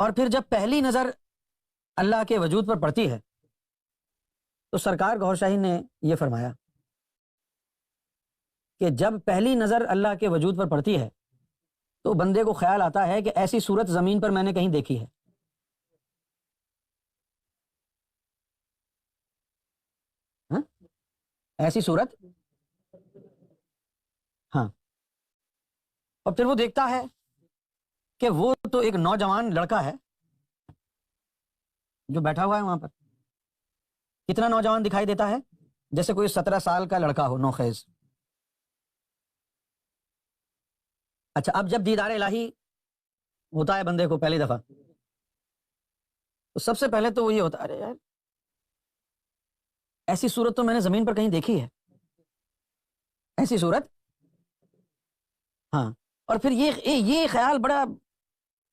اور پھر جب پہلی نظر اللہ کے وجود پر پڑتی ہے تو سرکار گوھر شاہی نے یہ فرمایا کہ جب پہلی نظر اللہ کے وجود پر پڑتی ہے تو بندے کو خیال آتا ہے کہ ایسی صورت زمین پر میں نے کہیں دیکھی ہے. ہاں؟ ایسی صورت. ہاں. اور پھر وہ دیکھتا ہے کہ وہ تو ایک نوجوان لڑکا ہے جو بیٹھا ہوا ہے وہاں پر. کتنا نوجوان دکھائی دیتا ہے؟ جیسے کوئی 17 سال کا لڑکا ہو، نوخیز. اچھا، اب جب دیدار الہی ہوتا ہے بندے کو پہلی دفعہ تو سب سے پہلے تو وہ یہ ہوتا ہے، ارے یار ایسی صورت تو میں نے زمین پر کہیں دیکھی ہے. ایسی صورت. ہاں. اور پھر یہ خیال بڑا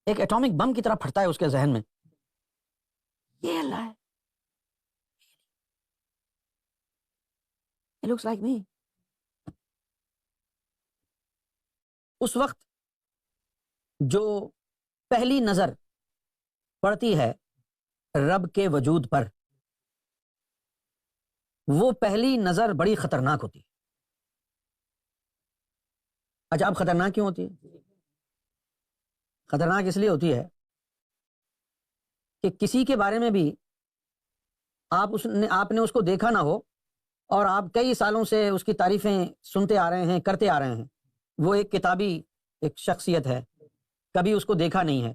ایک ایٹامک بم کی طرح پھٹتا ہے اس کے ذہن میں، یہ اللہ ہے، it looks like me. اس وقت جو پہلی نظر پڑتی ہے رب کے وجود پر، وہ پہلی نظر بڑی خطرناک ہوتی ہے. اچھا، اب خطرناک کیوں ہوتی ہے؟ خطرناک اس لیے ہوتی ہے کہ کسی کے بارے میں بھی آپ نے اس کو دیکھا نہ ہو اور آپ کئی سالوں سے اس کی تعریفیں سنتے آ رہے ہیں، کرتے آ رہے ہیں. وہ ایک کتابی ایک شخصیت ہے، کبھی اس کو دیکھا نہیں ہے،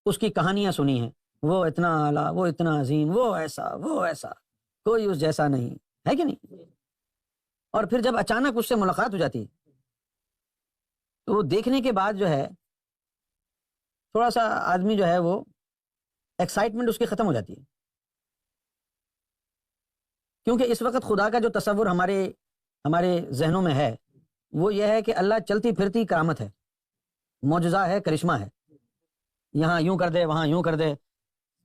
اس کی کہانیاں سنی ہیں، وہ اتنا اعلیٰ، وہ اتنا عظیم، وہ ایسا کوئی اس جیسا نہیں ہے کہ نہیں. اور پھر جب اچانک اس سے ملاقات ہو جاتی ہے تو وہ دیکھنے کے بعد جو ہے تھوڑا سا آدمی جو ہے وہ ایکسائٹمنٹ اس کی ختم ہو جاتی ہے، کیونکہ اس وقت خدا کا جو تصور ہمارے ذہنوں میں ہے وہ یہ ہے کہ اللہ چلتی پھرتی کرامت ہے، معجزہ ہے، کرشمہ ہے، یہاں یوں کر دے، وہاں یوں کر دے.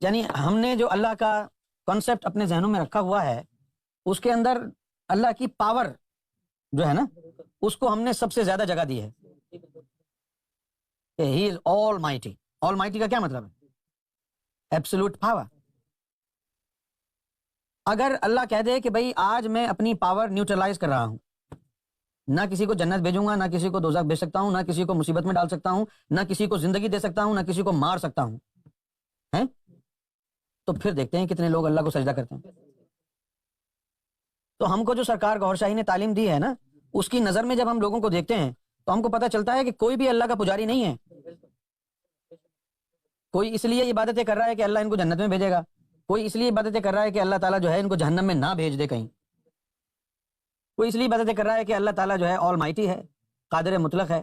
یعنی ہم نے جو اللہ کا کانسیپٹ اپنے ذہنوں میں رکھا ہوا ہے اس کے اندر اللہ کی پاور جو ہے نا اس کو ہم نے سب سے زیادہ جگہ دی ہے کہ ہی از آل مائٹی. آل مائٹی کا کیا مطلب ہے؟ Absolute power. اگر اللہ کہہ دے کہ بھئی آج میں اپنی پاور نیوٹرلائز کر رہا ہوں، نہ کسی کو جنت بھیجوں گا، نہ کسی کو دوزخ بھیج سکتا ہوں، نہ کسی کو مصیبت میں ڈال سکتا ہوں، نہ کسی کو زندگی دے سکتا ہوں، نہ کسی کو مار سکتا ہوں، ہیں؟ تو پھر دیکھتے ہیں کتنے لوگ اللہ کو سجدہ کرتے ہیں. تو ہم کو جو سرکار گوھر شاہی نے تعلیم دی ہے نا، اس کی نظر میں جب ہم لوگوں کو دیکھتے ہیں تو ہم کو پتہ چلتا ہے کہ کوئی بھی اللہ کا پجاری نہیں ہے. کوئی اس لیے عبادتیں کر رہا ہے کہ اللہ ان کو جنت میں بھیجے گا، کوئی اس لیے عبادتیں کر رہا ہے کہ اللہ تعالیٰ جو ہے ان کو جہنم میں نہ بھیج دے کہیں، کوئی اس لیے عبادتیں کر رہا ہے کہ اللہ تعالیٰ جو ہے آل مائٹی ہے، قادر مطلق ہے،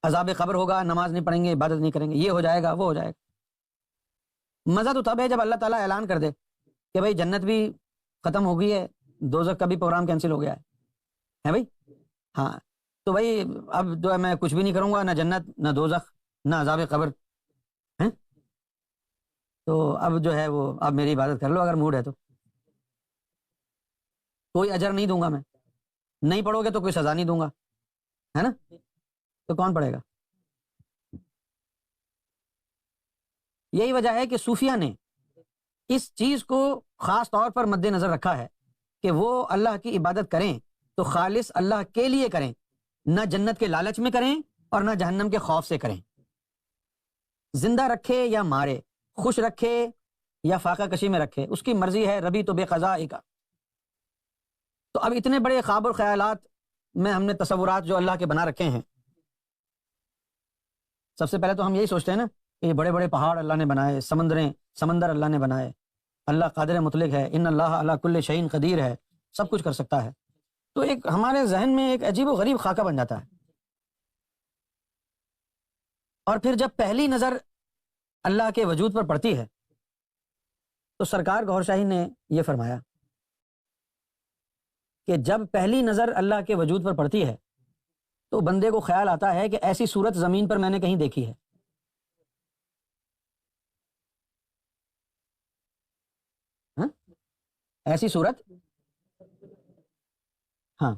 عذاب قبر ہوگا، نماز نہیں پڑھیں گے، عبادت نہیں کریں گے، یہ ہو جائے گا، وہ ہو جائے گا. مزہ تو تب ہے جب اللہ تعالیٰ اعلان کر دے کہ بھائی جنت بھی ختم ہو گئی ہے، دوزخ کا بھی پروگرام کینسل ہو گیا ہے بھائی. ہاں، تو بھائی اب جو ہے میں کچھ بھی نہیں کروں گا، نہ جنت، نہ دوزخ، نہ عذاب قبر ہیں. تو اب جو ہے وہ اب میری عبادت کر لو اگر موڈ ہے تو، کوئی اجر نہیں دوں گا، میں نہیں پڑھو گے تو کوئی سزا نہیں دوں گا، ہے نا؟ تو کون پڑھے گا؟ یہی وجہ ہے کہ صوفیہ نے اس چیز کو خاص طور پر مد نظر رکھا ہے کہ وہ اللہ کی عبادت کریں تو خالص اللہ کے لیے کریں، نہ جنت کے لالچ میں کریں اور نہ جہنم کے خوف سے کریں. زندہ رکھے یا مارے، خوش رکھے یا فاقہ کشی میں رکھے، اس کی مرضی ہے، ربی تو بے قضاء کا. تو اب اتنے بڑے خواب اور خیالات میں ہم نے تصورات جو اللہ کے بنا رکھے ہیں، سب سے پہلے تو ہم یہی سوچتے ہیں نا کہ یہ بڑے بڑے پہاڑ اللہ نے بنائے، سمندر اللہ نے بنائے، اللہ قادر مطلق ہے، ان اللہ علی کل شیء قدیر ہے، سب کچھ کر سکتا ہے. تو ایک ہمارے ذہن میں ایک عجیب و غریب خاکہ بن جاتا ہے. اور پھر جب پہلی نظر اللہ کے وجود پر پڑتی ہے تو سرکار گوھر شاہی نے یہ فرمایا کہ جب پہلی نظر اللہ کے وجود پر پڑتی ہے تو بندے کو خیال آتا ہے کہ ایسی صورت زمین پر میں نے کہیں دیکھی ہے. ہاں؟ ایسی صورت. ہاں.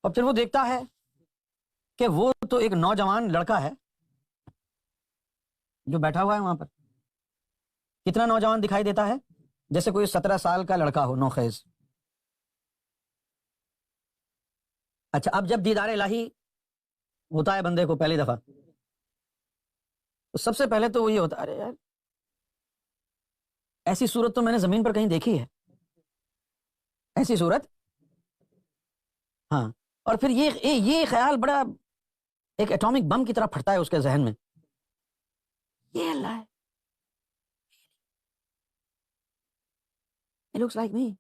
اور پھر وہ دیکھتا ہے کہ وہ تو ایک نوجوان لڑکا ہے جو بیٹھا ہوا ہے وہاں پر، کتنا نوجوان دکھائی دیتا ہے؟ جیسے کوئی 17 سال کا لڑکا ہو، نوخیز۔ اچھا، اب جب دیدار الہی ہوتا ہے بندے کو پہلی دفعہ، تو سب سے پہلے تو وہی ہوتا ہے، ارے یار ایسی صورت تو میں نے زمین پر کہیں دیکھی ہے، ایسی صورت، ہاں۔ اور پھر یہ خیال بڑا ایک ایٹامک بم کی طرح پھٹتا ہے اس کے ذہن میں، یہ اللہ ہے، it looks like me۔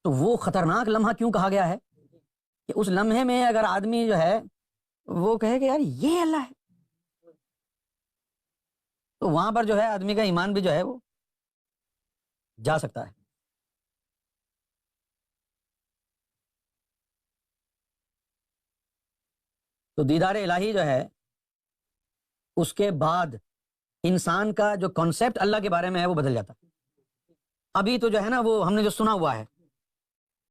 تو وہ خطرناک لمحہ کیوں کہا گیا ہے کہ اس لمحے میں اگر آدمی جو ہے وہ کہے کہ یار یہ اللہ ہے، تو وہاں پر جو ہے آدمی کا ایمان بھی جو ہے وہ جا سکتا ہے۔ تو دیدار الہی جو ہے اس کے بعد انسان کا جو کانسیپٹ اللہ کے بارے میں ہے وہ بدل جاتا ہے۔ ابھی تو جو ہے نا وہ ہم نے جو سنا ہوا ہے